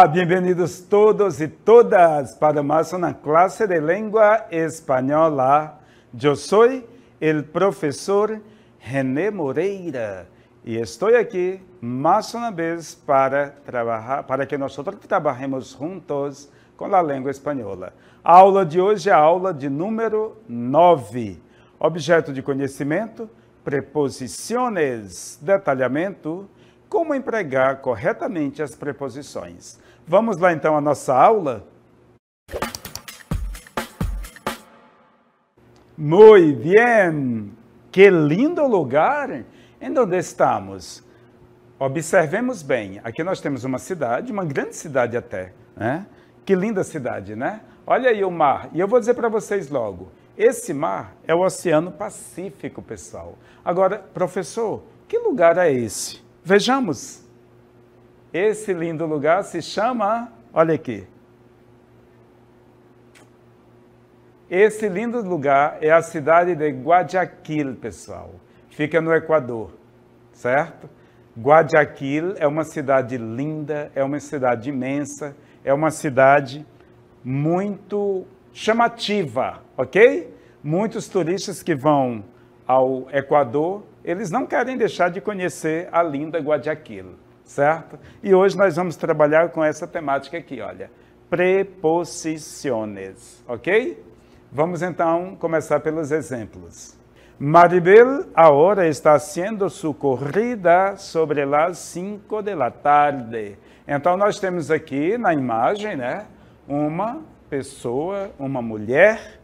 Olá, bem-vindos todos e todas para mais uma classe de língua espanhola. Eu sou o professor René Moreira e estou aqui mais uma vez para que nós trabalhemos juntos com a língua espanhola. A aula de hoje é a aula de número 9. Objeto de conhecimento, preposições, detalhamento, como empregar corretamente as preposições. Vamos lá então à nossa aula? Muy bien! Que lindo lugar em onde estamos. Observemos bem, aqui nós temos uma cidade, uma grande cidade até, né? Que linda cidade, né? Olha aí o mar, e eu vou dizer para vocês logo, esse mar é o Oceano Pacífico, pessoal. Agora, professor, que lugar é esse? Vejamos, esse lindo lugar se chama, olha aqui, esse lindo lugar é a cidade de Guayaquil, pessoal, fica no Equador, certo? Guayaquil é uma cidade linda, é uma cidade imensa, é uma cidade muito chamativa, ok? Muitos turistas que vão ao Equador, eles não querem deixar de conhecer a linda Guayaquil, certo? E hoje nós vamos trabalhar com essa temática aqui, olha, preposições, ok? Vamos então começar pelos exemplos. Maribel agora está haciendo su corrida sobre las 5 de la tarde. Então nós temos aqui na imagem, né, uma pessoa, uma mulher,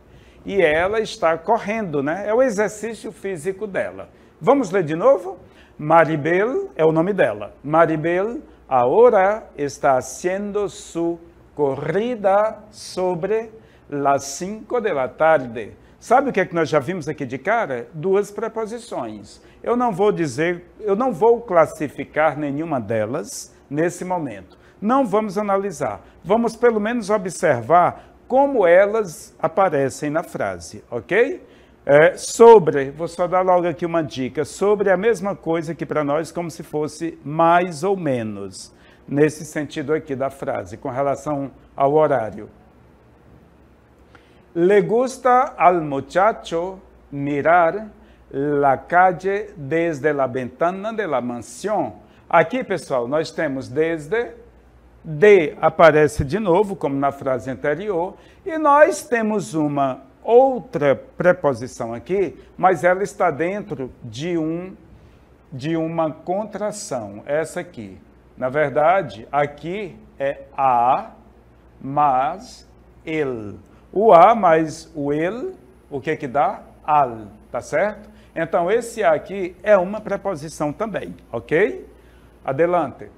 e ela está correndo, né? É o exercício físico dela. Vamos ler de novo? Maribel é o nome dela. Maribel agora está haciendo su corrida sobre las 5 de la tarde. Sabe o que é que nós já vimos aqui de cara? Duas preposições. Eu não vou classificar nenhuma delas nesse momento. Não vamos analisar. Vamos pelo menos observar como elas aparecem na frase, ok? Sobre, vou só dar logo aqui uma dica, sobre a mesma coisa que para nós como se fosse mais ou menos, nesse sentido aqui da frase, com relação ao horário. Le gusta al muchacho mirar la calle desde la ventana de la mansión. Aqui, pessoal, nós temos desde, de aparece de novo, como na frase anterior, e nós temos uma outra preposição aqui, mas ela está dentro de uma contração, essa aqui. Na verdade, aqui é a, mas el. O a mais o el, o que dá? Al, tá certo? Então, esse a aqui é uma preposição também, ok? Adelante.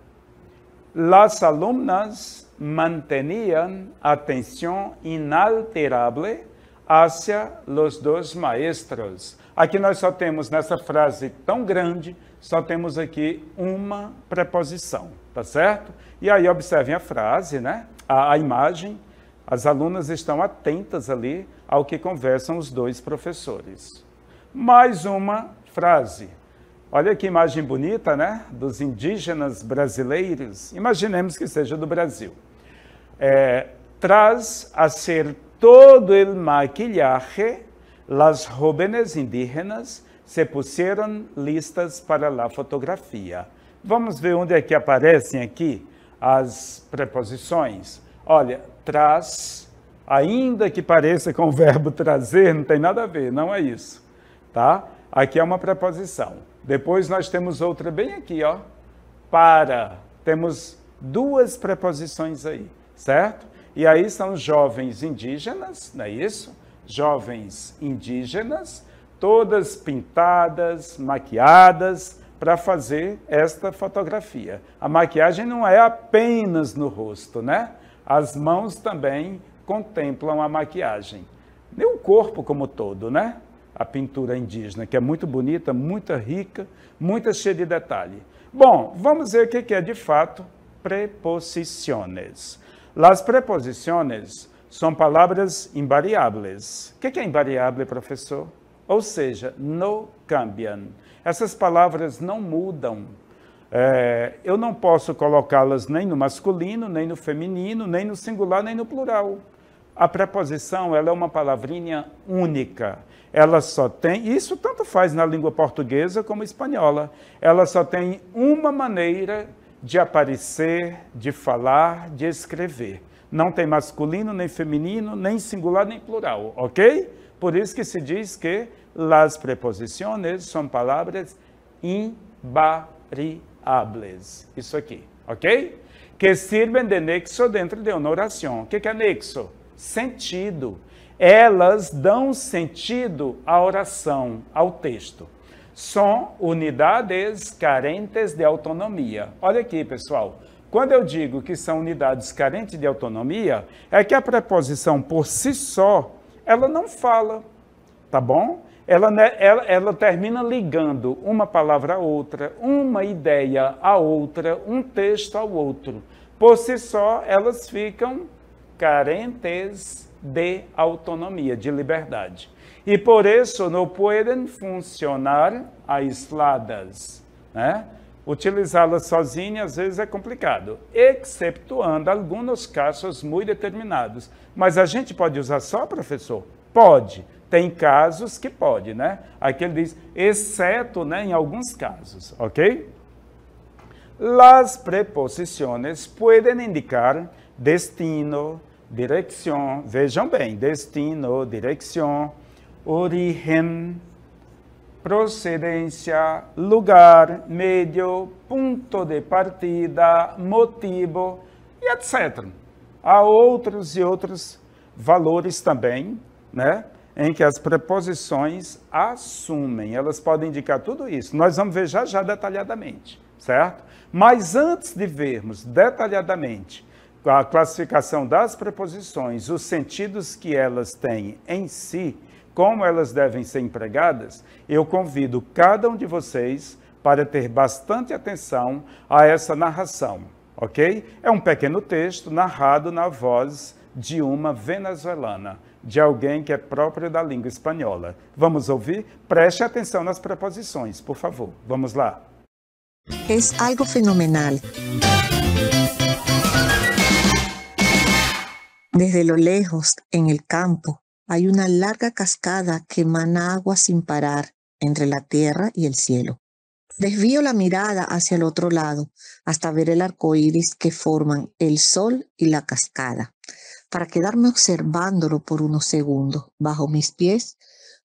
Las alumnas mantenían atención inalterable hacia los dos maestros. Aqui nós só temos, nessa frase tão grande, só temos aqui uma preposição, tá certo? E aí observem a frase, né? A imagem, as alunas estão atentas ali ao que conversam os dois professores. Mais uma frase. Olha que imagem bonita, né? Dos indígenas brasileiros. Imaginemos que seja do Brasil. Tras hacer todo el maquillaje, las jóvenes indígenas se pusieron listas para la fotografia. Vamos ver onde é que aparecem aqui as preposições. Olha, traz, ainda que pareça com o verbo trazer, não tem nada a ver, não é isso, tá? Aqui é uma preposição. Depois nós temos outra bem aqui, ó, para. Temos duas preposições aí, certo? E aí são jovens indígenas, não é isso? Jovens indígenas, todas pintadas, maquiadas, para fazer esta fotografia. A maquiagem não é apenas no rosto, né? As mãos também contemplam a maquiagem. E o corpo como todo, né? A pintura indígena, que é muito bonita, muito rica, muito cheia de detalhe. Bom, vamos ver o que é de fato preposições. As preposições são palavras invariáveis. O que é invariável, professor? Ou seja, não cambiam. Essas palavras não mudam. Eu não posso colocá-las nem no masculino, nem no feminino, nem no singular, nem no plural. A preposição, ela é uma palavrinha única. Ela só tem, isso tanto faz na língua portuguesa como espanhola, ela só tem uma maneira de aparecer, de falar, de escrever. Não tem masculino, nem feminino, nem singular, nem plural, ok? Por isso que se diz que as preposições são palavras invariáveis. Isso aqui, ok? Que servem de nexo dentro de uma oração. O que é nexo? Sentido. Elas dão sentido à oração, ao texto. São unidades carentes de autonomia. Olha aqui, pessoal. Quando eu digo que são unidades carentes de autonomia, é que a preposição por si só, ela não fala, tá bom? Ela termina ligando uma palavra a outra, uma ideia a outra, um texto ao outro. Por si só, elas ficam carentes de autonomia, de liberdade. E por isso não podem funcionar aisladas, né? Utilizá-las sozinhas às vezes é complicado, excetuando alguns casos muito determinados. Mas a gente pode usar só, professor? Pode. Tem casos que pode, né? Aqui ele diz, exceto, né, em alguns casos, ok? As preposições podem indicar destino, direção, vejam bem, destino, direção, origem, procedência, lugar, meio, ponto de partida, motivo, e etc. Há outros e outros valores também, né, em que as preposições assumem, elas podem indicar tudo isso. Nós vamos ver já detalhadamente, certo? Mas antes de vermos detalhadamente a classificação das preposições, os sentidos que elas têm em si, como elas devem ser empregadas, eu convido cada um de vocês para ter bastante atenção a essa narração, ok? É um pequeno texto narrado na voz de uma venezuelana, de alguém que é próprio da língua espanhola. Vamos ouvir? Preste atenção nas preposições, por favor. Vamos lá. Es algo fenomenal. Desde lo lejos, en el campo, hay una larga cascada que emana agua sin parar entre la tierra y el cielo. Desvío la mirada hacia el otro lado hasta ver el arco iris que forman el sol y la cascada, para quedarme observándolo por unos segundos. Bajo mis pies,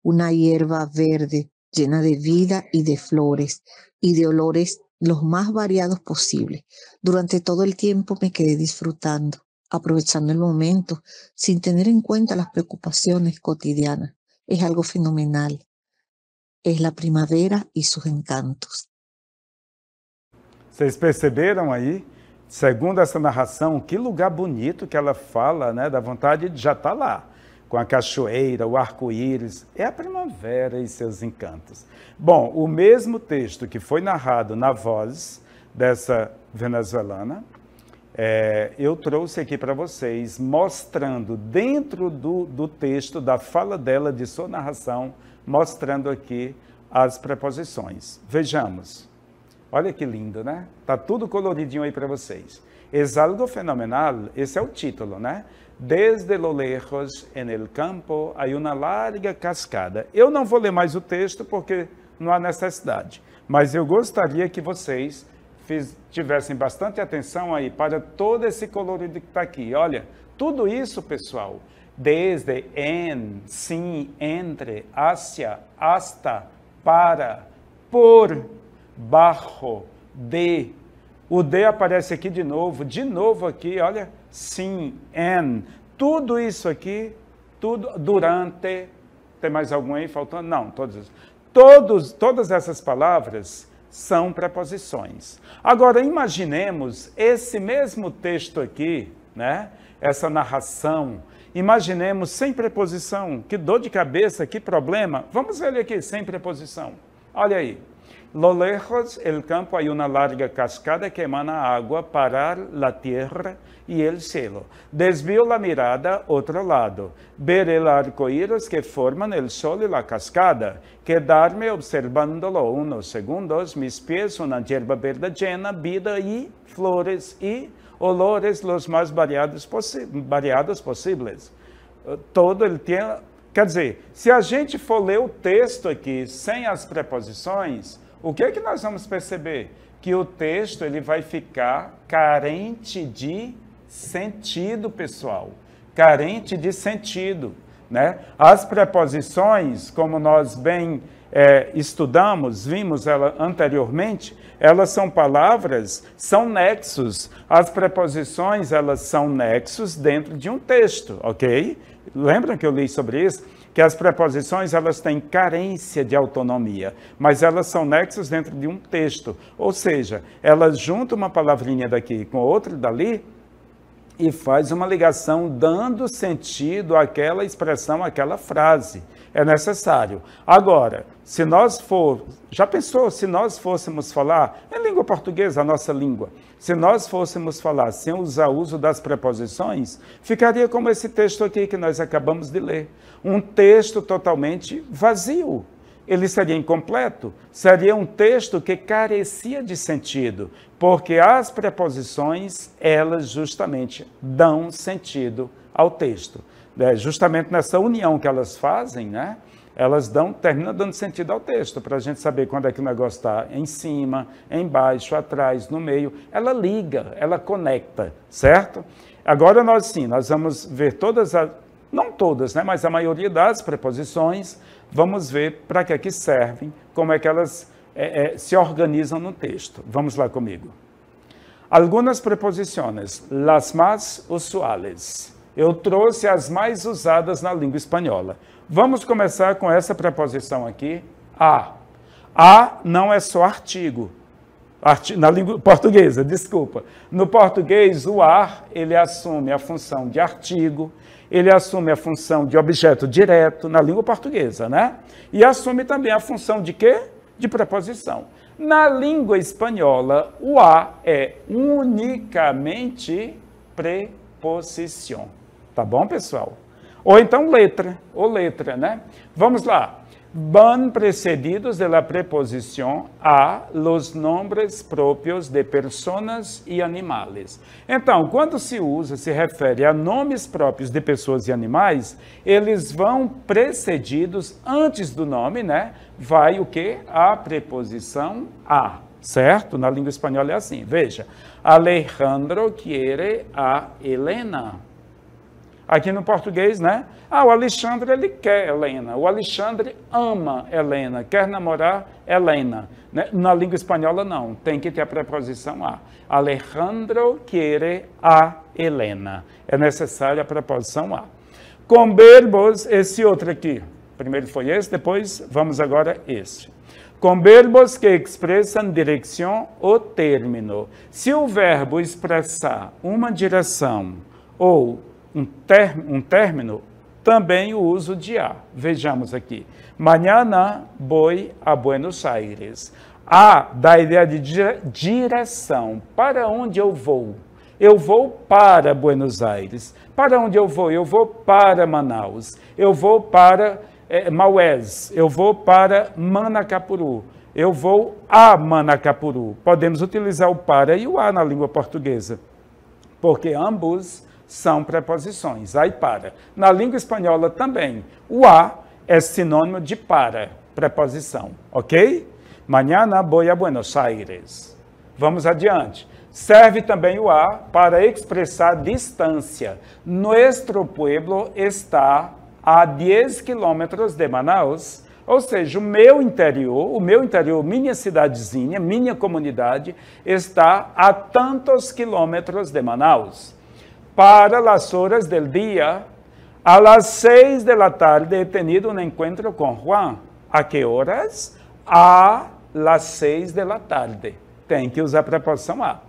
una hierba verde llena de vida y de flores y de olores los más variados posibles. Durante todo el tiempo me quedé disfrutando, aprovechando el momento, sin tener en cuenta las preocupaciones cotidianas. Es algo fenomenal. Es la primavera y sus encantos. Vocês perceberam aí, segundo essa narração, que lugar bonito que ela fala, né? Da vontade de já estar lá, com a cachoeira, o arco-íris. É a primavera e seus encantos. Bom, o mesmo texto que foi narrado na voz dessa venezuelana, eu trouxe aqui para vocês, mostrando dentro do texto, da fala dela, de sua narração, mostrando aqui as preposições. Vejamos. Olha que lindo, né? Tá tudo coloridinho aí para vocês. Es algo fenomenal, esse é o título, né? Desde lo lejos, en el campo, hay una larga cascada. Eu não vou ler mais o texto porque não há necessidade, mas eu gostaria que vocês tivessem bastante atenção aí para todo esse colorido que está aqui. Olha, tudo isso, pessoal, desde, en, sim, entre, hacia, hasta, para, por, bajo, de. O de aparece aqui de novo aqui, olha, sim, en. Tudo isso aqui, tudo, durante, tem mais algum aí faltando? Não, todas essas palavras são preposições. Agora, imaginemos esse mesmo texto aqui, né? Essa narração, imaginemos sem preposição. Que dor de cabeça, que problema. Vamos ver ele aqui, sem preposição. Olha aí. lo lejos el campo hay una larga cascada que emana agua para la tierra y el cielo. Desvío la mirada otro lado, ver el arco iris que forman el sol y la cascada, quedarme observándolo unos segundos, mis pies una hierba verde llena, vida y flores y olores los más variados possíveis. Todo el tempo. Quer dizer, se a gente for ler o texto aqui sem as preposições, o que é que nós vamos perceber? Que o texto ele vai ficar carente de sentido, pessoal. Carente de sentido, né? As preposições, como nós bem estudamos, vimos ela anteriormente, elas são palavras, são nexos. As preposições, elas são nexos dentro de um texto, ok? Lembram que eu li sobre isso? Que as preposições, elas têm carência de autonomia, mas elas são nexos dentro de um texto. Ou seja, elas juntam uma palavrinha daqui com outra dali e faz uma ligação dando sentido àquela expressão, àquela frase. É necessário. Agora, se nós já pensou se nós fôssemos falar em língua portuguesa, a nossa língua, se nós fôssemos falar sem usar o uso das preposições, ficaria como esse texto aqui que nós acabamos de ler. Um texto totalmente vazio. Ele seria incompleto, seria um texto que carecia de sentido, porque as preposições, elas justamente dão sentido ao texto. Justamente nessa união que elas fazem, né? Elas terminam dando sentido ao texto, para a gente saber quando é que o negócio está em cima, embaixo, atrás, no meio. Ela liga, ela conecta, certo? Agora nós vamos ver não todas, né? Mas a maioria das preposições, vamos ver para que servem, como é que elas se organizam no texto. Vamos lá comigo. Algumas preposições, las más usuales. Eu trouxe as mais usadas na língua espanhola. Vamos começar com essa preposição aqui, a. A não é só artigo. Na língua portuguesa, desculpa. No português, o a, ele assume a função de artigo, ele assume a função de objeto direto, na língua portuguesa, né? E assume também a função de quê? De preposição. Na língua espanhola, o a é unicamente preposição. Tá bom, pessoal? Ou então letra, né? Vamos lá. Van precedidos de la preposición a los nombres propios de personas e animales. Então, quando se refere a nomes próprios de pessoas e animais, eles vão precedidos antes do nome, né? Vai o quê? A preposição a, certo? Na língua espanhola é assim. Veja, Alejandro quiere a Helena. Aqui no português, né? O Alexandre, ele quer Helena. O Alexandre ama Helena, quer namorar Helena. Na língua espanhola, não. Tem que ter a preposição a. Alejandro quiere a Helena. É necessária a preposição a. Com verbos, esse outro aqui. Primeiro foi esse, depois vamos agora esse. Com verbos que expressam direção ou término. Se o verbo expressar uma direção ou um término, também o uso de a. Vejamos aqui. Mañana voy a Buenos Aires. A dá a ideia de direção. Para onde eu vou? Eu vou para Buenos Aires. Para onde eu vou? Eu vou para Manaus. Eu vou para Maués. Eu vou para Manacapuru. Eu vou a Manacapuru. Podemos utilizar o para e o a na língua portuguesa, porque ambos são preposições, a e para. Na língua espanhola também, o a é sinônimo de para, preposição, ok? Mañana voy a Buenos Aires. Vamos adiante. Serve também o a para expressar distância. Nuestro pueblo está a 10 quilômetros de Manaus, ou seja, o meu interior, minha cidadezinha, minha comunidade, está a tantos quilômetros de Manaus. Para las horas del día, a las 6 de la tarde he tenido un encuentro con Juan. ¿A qué horas? A las 6 de la tarde. Tem que usar a preposição a.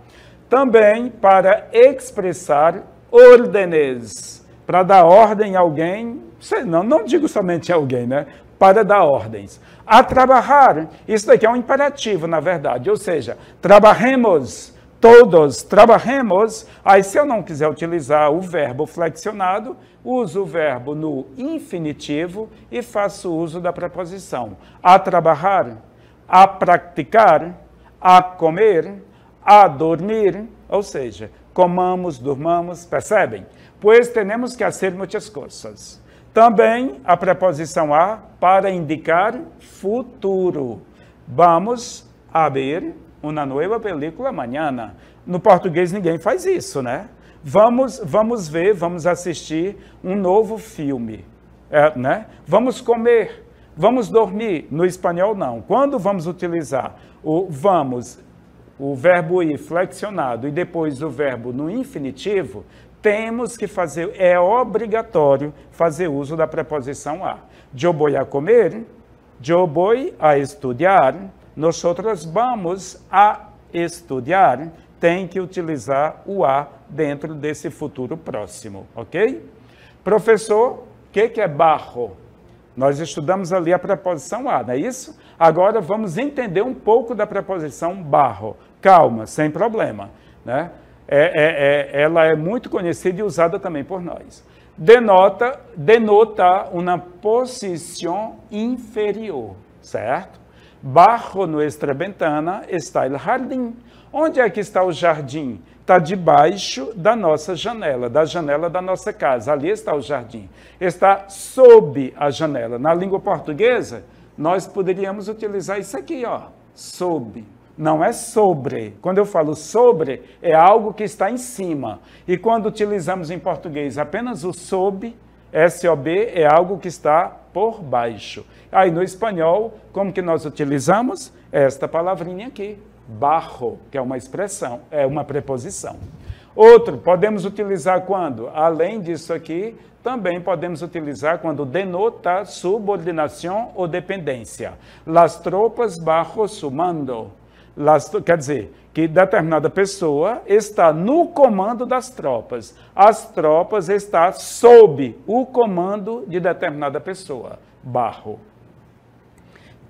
Também para expressar ordens. Para dar ordem a alguém, não digo somente a alguém, né? para dar ordens. A trabalhar, isso daqui é um imperativo, na verdade, ou seja, trabalhemos, todos trabalhemos. Aí, se eu não quiser utilizar o verbo flexionado, uso o verbo no infinitivo e faço uso da preposição a trabalhar, a praticar, a comer, a dormir, ou seja, comamos, dormamos, percebem? Pois temos que fazer muitas coisas. Também a preposição a para indicar futuro. Vamos a ver uma nova película amanhã. No português ninguém faz isso, né? Vamos ver, vamos assistir um novo filme, né? Vamos comer, vamos dormir. No espanhol não. Quando vamos utilizar o vamos, o verbo ir flexionado e depois o verbo no infinitivo, temos que fazer, é obrigatório fazer uso da preposição a. Eu vou a comer, eu vou a estudar, nós vamos a estudar, tem que utilizar o a dentro desse futuro próximo, ok? Professor, o que é barro? Nós estudamos ali a preposição a, não é isso? Agora vamos entender um pouco da preposição barro. Calma, sem problema, né? Ela é muito conhecida e usada também por nós. Denota uma posição inferior, certo? Bajo nuestra ventana está o jardim. Onde é que está o jardim? Está debaixo da nossa janela, da janela da nossa casa. Ali está o jardim. Está sob a janela. Na língua portuguesa, nós poderíamos utilizar isso aqui, ó, sob. Não é sobre. Quando eu falo sobre, é algo que está em cima. E quando utilizamos em português apenas o sob, SOB, é algo que está por baixo. Aí no espanhol, como que nós utilizamos? Esta palavrinha aqui, bajo, que é uma expressão, é uma preposição. Outro, podemos utilizar quando? Além disso aqui, também podemos utilizar quando denota subordinação ou dependência. Las tropas bajo su mando. Quer dizer, que determinada pessoa está no comando das tropas. As tropas estão sob o comando de determinada pessoa. Barro.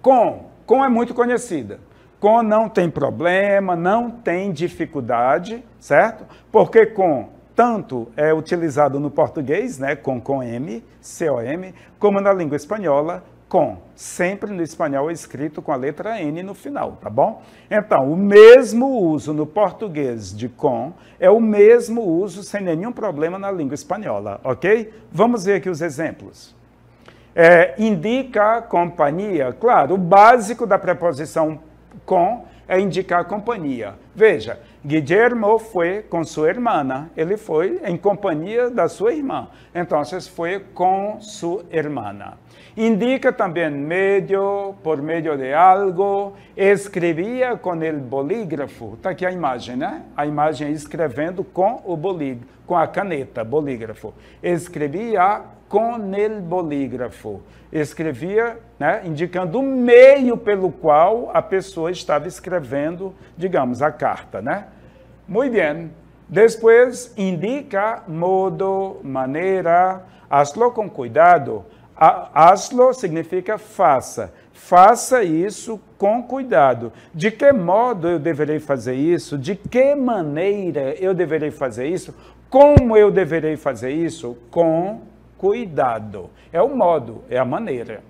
Com é muito conhecida. Com não tem problema, não tem dificuldade, certo? Porque com tanto é utilizado no português, né, com M, C-O-M, como na língua espanhola, com. Sempre no espanhol é escrito com a letra N no final, tá bom? Então, o mesmo uso no português de com é o mesmo uso sem nenhum problema na língua espanhola, ok? Vamos ver aqui os exemplos. Indica a companhia. Claro, o básico da preposição com é indicar a companhia. Veja, Guillermo foi com sua irmã, ele foi em companhia da sua irmã. Então, foi com sua irmã. Indica também meio, por meio de algo, escrevia com o bolígrafo. Está aqui a imagem, né? A imagem é escrevendo com o bolígrafo, com a caneta, bolígrafo. Escrevia com o bolígrafo. Escrevia, né, indicando o meio pelo qual a pessoa estava escrevendo, digamos, a carta, né? Muito bem. Depois, indica modo, maneira, hazlo com cuidado. Hazlo significa faça. Faça isso com cuidado. De que modo eu deverei fazer isso? De que maneira eu deverei fazer isso? Como eu deverei fazer isso? Com cuidado. É o modo, é a maneira.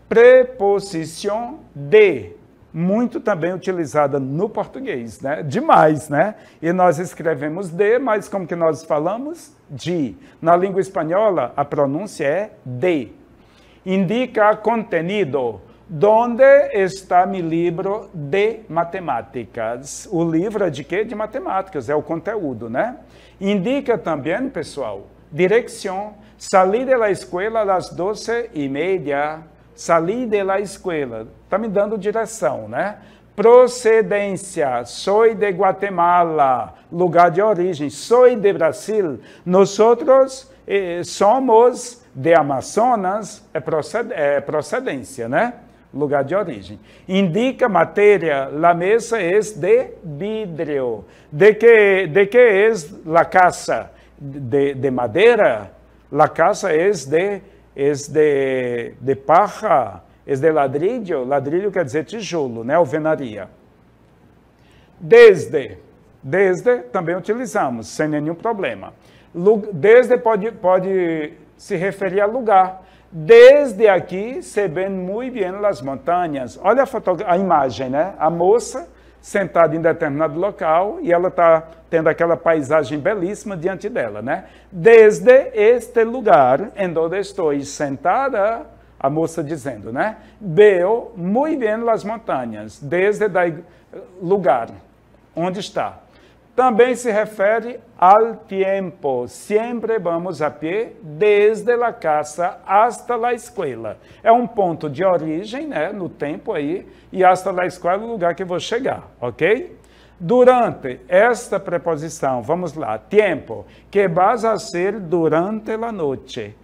Preposição de, muito também utilizada no português, né? Demais, né? E nós escrevemos de, mas como que nós falamos? De. Na língua espanhola, a pronúncia é de. Indica contenido. Onde está meu livro de matemáticas? O livro é de quê? De matemáticas, é o conteúdo, né? Indica também, pessoal, direção. Salí de la escuela às 12:30. Salí de la escuela. Está me dando direção, né? Procedência. Sou de Guatemala, lugar de origem. Sou de Brasil. Nós somos de Amazonas, é procedência, né? Lugar de origem. Indica matéria. La mesa é de vidro. De que é la casa? De madeira? La casa é de de paja, é de ladrillo. Ladrillo quer dizer tijolo, né? Alvenaria. Desde também utilizamos, sem nenhum problema. Desde pode se referir a lugar. Desde aqui se ven muy bien las montañas. Olha a imagem, né? A moça sentada em determinado local e ela está tendo aquela paisagem belíssima diante dela, né? Desde este lugar em onde estou sentada, a moça dizendo, né? Veo muy bien las montañas. Desde o lugar onde está. Também se refere ao tempo. Sempre vamos a pé desde a casa hasta a escola. É um ponto de origem, né, no tempo aí, e hasta a escola é o lugar que vou chegar, ok? Durante esta preposição, vamos lá, tempo, que vas a hacer durante a noite.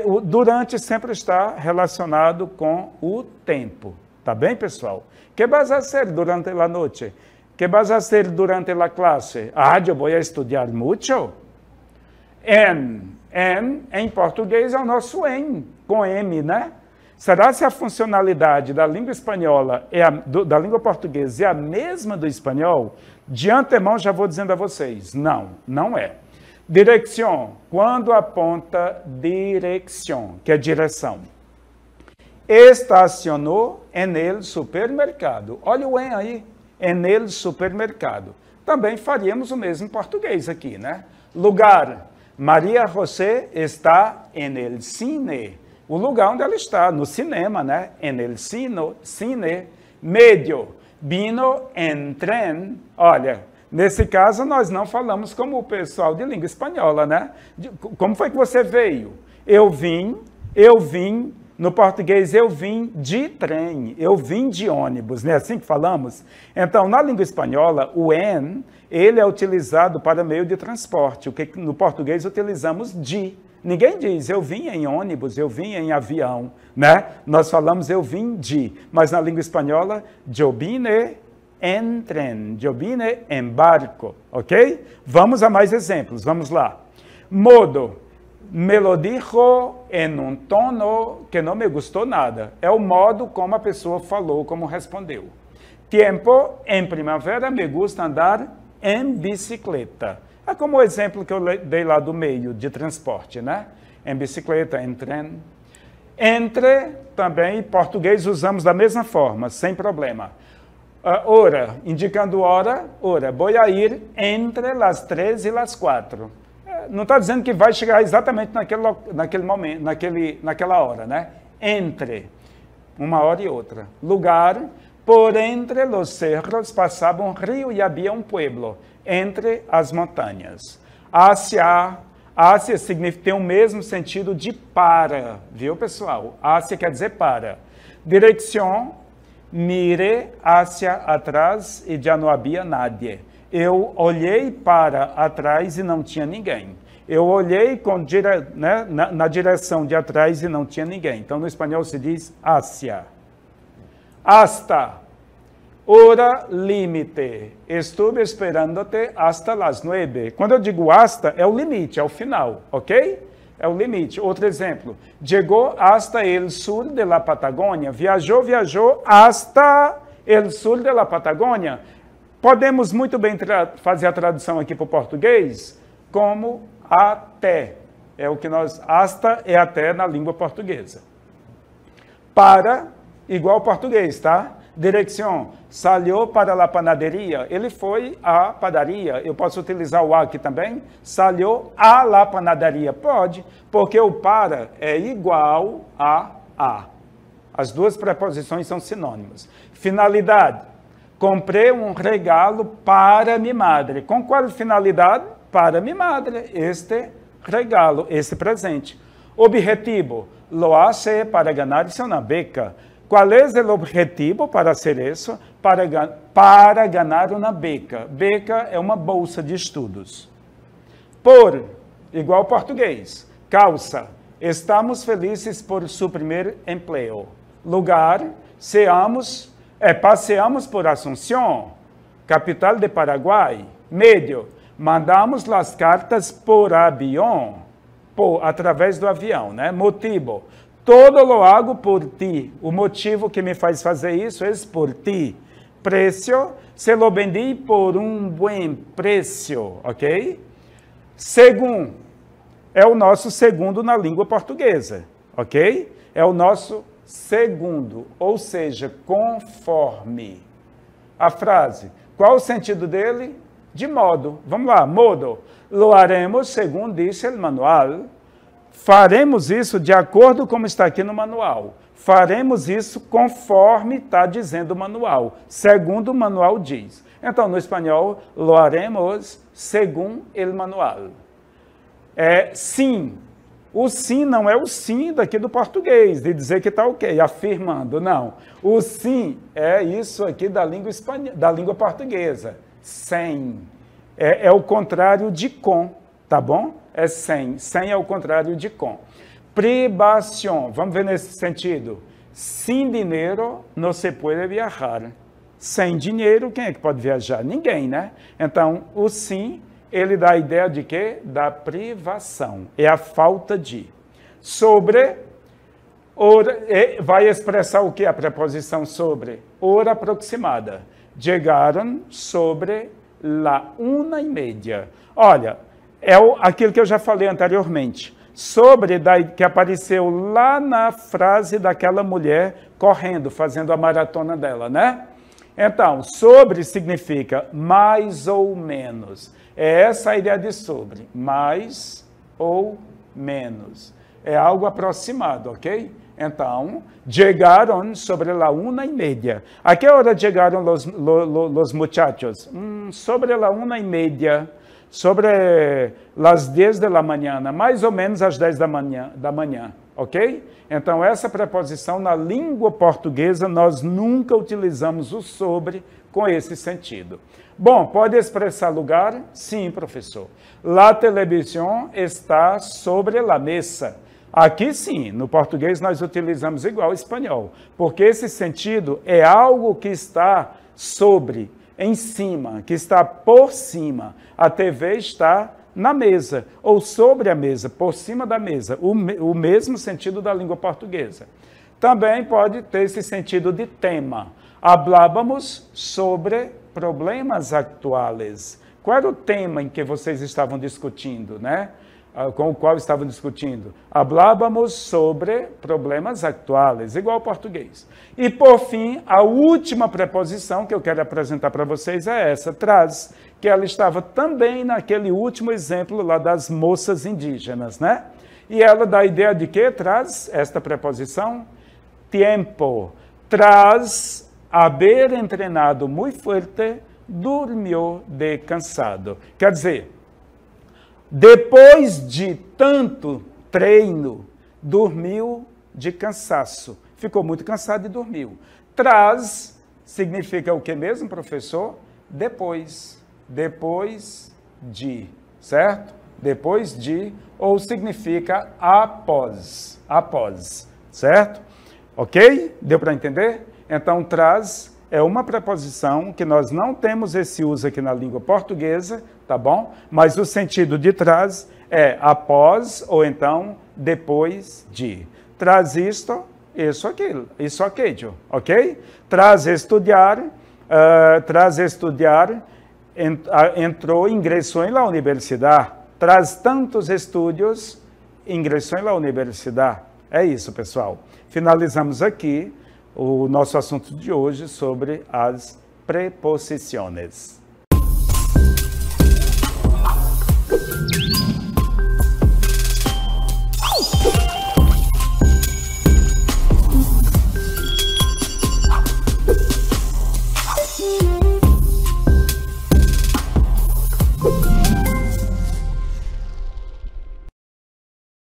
O durante sempre está relacionado com o tempo, tá bem, pessoal? Que vas a hacer durante a noite? ¿Qué vas a hacer durante la clase? Yo voy a estudiar mucho. Em português é o nosso com M, né? Será se a funcionalidade da língua espanhola da língua portuguesa é a mesma do espanhol? De antemão já vou dizendo a vocês, não é. Direção, quando aponta direção, que é direção. Estacionou en el supermercado. Olha o aí. En el supermercado. Também faríamos o mesmo em português aqui, né? Lugar. Maria José está en el cine. O lugar onde ela está, no cinema, né? En el cine. Medio. Vino en tren. Olha, nesse caso nós não falamos como o pessoal de língua espanhola, né? Como foi que você veio? Eu vim. No português, eu vim de trem, eu vim de ônibus, não é assim que falamos? Então, na língua espanhola, o en, ele é utilizado para meio de transporte, o que no português utilizamos de. Ninguém diz, eu vim em ônibus, eu vim em avião, né? Nós falamos, eu vim de. Mas na língua espanhola, yo vine en tren, yo vine en barco, ok? Vamos a mais exemplos, vamos lá. Modo. Me lo dijo en un tono que não me gostou nada. É o modo como a pessoa falou, como respondeu. Tempo, em primavera, me gusta andar em bicicleta. É como o exemplo que eu dei lá do meio de transporte, né? Em bicicleta, em trem. Entre, também, em português, usamos da mesma forma, sem problema. Hora, indicando hora. Vou a ir entre as 3 e as 4. Não está dizendo que vai chegar exatamente naquele momento, naquela hora, né? Entre uma hora e outra. Lugar, por entre los cerros passava um rio e havia um pueblo, entre as montanhas. Hacia tem o mesmo sentido de para, viu, pessoal? Hacia quer dizer para. Direção, mire hacia atrás e já não havia nadie. Eu olhei para atrás e não tinha ninguém. Eu olhei na direção de atrás e não tinha ninguém. Então, no espanhol se diz hacia. Hasta. Hora límite. Estuve esperando-te hasta las 9. Quando eu digo hasta, é o limite, é o final, ok? É o limite. Outro exemplo. Chegou hasta el sur de la Patagônia. Viajou hasta el sur de la Patagônia. Podemos muito bem fazer a tradução aqui para o português como até. É o que hasta é até na língua portuguesa. Para, igual ao português, tá? Direção, salió para la panaderia. Ele foi à padaria. Eu posso utilizar o a aqui também? Salió a la panaderia. Pode, porque o para é igual a. As duas preposições são sinônimas. Finalidade. Comprei um regalo para minha madre. Com qual finalidade? Para minha madre. Este regalo, este presente. Objetivo. Lo hace para ganarse una beca. Qual é o objetivo para fazer isso? Para ganhar uma beca. Beca é uma bolsa de estudos. Por, igual ao português. Causa. Estamos felizes por seu primeiro emprego. Lugar. Passeamos por Asunción, capital de Paraguai. Medio, mandamos as cartas por avião. através do avião, né? Motivo. Todo lo hago por ti. O motivo que me faz fazer isso é por ti. Preço, se lo vendi por um bom preço, ok? Según, é o nosso segundo na língua portuguesa, ok? É o nosso segundo, ou seja, conforme. A frase, qual o sentido dele? De modo. Vamos lá, modo. Lo haremos segundo dice el manual. Faremos isso de acordo com como está aqui no manual. Faremos isso conforme está dizendo o manual, segundo o manual diz. Então, no espanhol, lo haremos según el manual. É sim. O sim não é o sim daqui do português, de dizer que está ok, afirmando, não. O sim é isso aqui da língua portuguesa, sem. É o contrário de com, tá bom? É sem. Sem é o contrário de com. Privación, vamos ver nesse sentido. Sem dinheiro não se pode viajar. Sem dinheiro, quem é que pode viajar? Ninguém, né? Então, o sim, ele dá a ideia de quê? Da privação. É a falta de. Sobre, vai expressar o que? A preposição sobre. Hora aproximada. Chegaram sobre la 1:30. Olha, aquilo que eu já falei anteriormente. Sobre, que apareceu lá na frase daquela mulher correndo, fazendo a maratona dela, né? Então, sobre significa mais ou menos. É essa a ideia de sobre. Mais ou menos. É algo aproximado, ok? Então, chegaram sobre la 1:30. ¿A que hora chegaram los muchachos? Sobre la 1:30. Sobre las 10 da manhã, mais ou menos às 10 da manhã, ok? Então, essa preposição na língua portuguesa, nós nunca utilizamos o sobre com esse sentido. Bom, pode expressar lugar? Sim, professor. La televisão está sobre la mesa. Aqui sim, no português nós utilizamos igual ao espanhol, porque esse sentido é algo que está sobre, em cima, que está por cima. A TV está na mesa, ou sobre a mesa, por cima da mesa. O mesmo sentido da língua portuguesa. Também pode ter esse sentido de tema. Hablávamos sobre problemas atuais. Qual era o tema em que vocês estavam discutindo, né? Com o qual estavam discutindo? Hablávamos sobre problemas atuais, igual ao português. E, por fim, a última preposição que eu quero apresentar para vocês é essa, traz, que ela estava também naquele último exemplo lá das moças indígenas, né? E ela dá a ideia de que traz esta preposição? Tiempo. Traz haber entrenado muito fuerte, dormiu de cansado. Quer dizer, depois de tanto treino, dormiu de cansaço. Ficou muito cansado e dormiu. Traz significa o que mesmo, professor? Depois. Depois de, certo? Depois de, ou significa após. Após, certo? Ok? Deu para entender? Então, traz é uma preposição que nós não temos esse uso aqui na língua portuguesa, tá bom? Mas o sentido de traz é após ou então depois de. Traz isto, isso, aquilo, isso, aquilo, ok? Traz estudar, entrou, ingressou em la universidade. Traz tantos estudos, ingressou em la universidade. É isso, pessoal. Finalizamos aqui o nosso assunto de hoje sobre as preposições.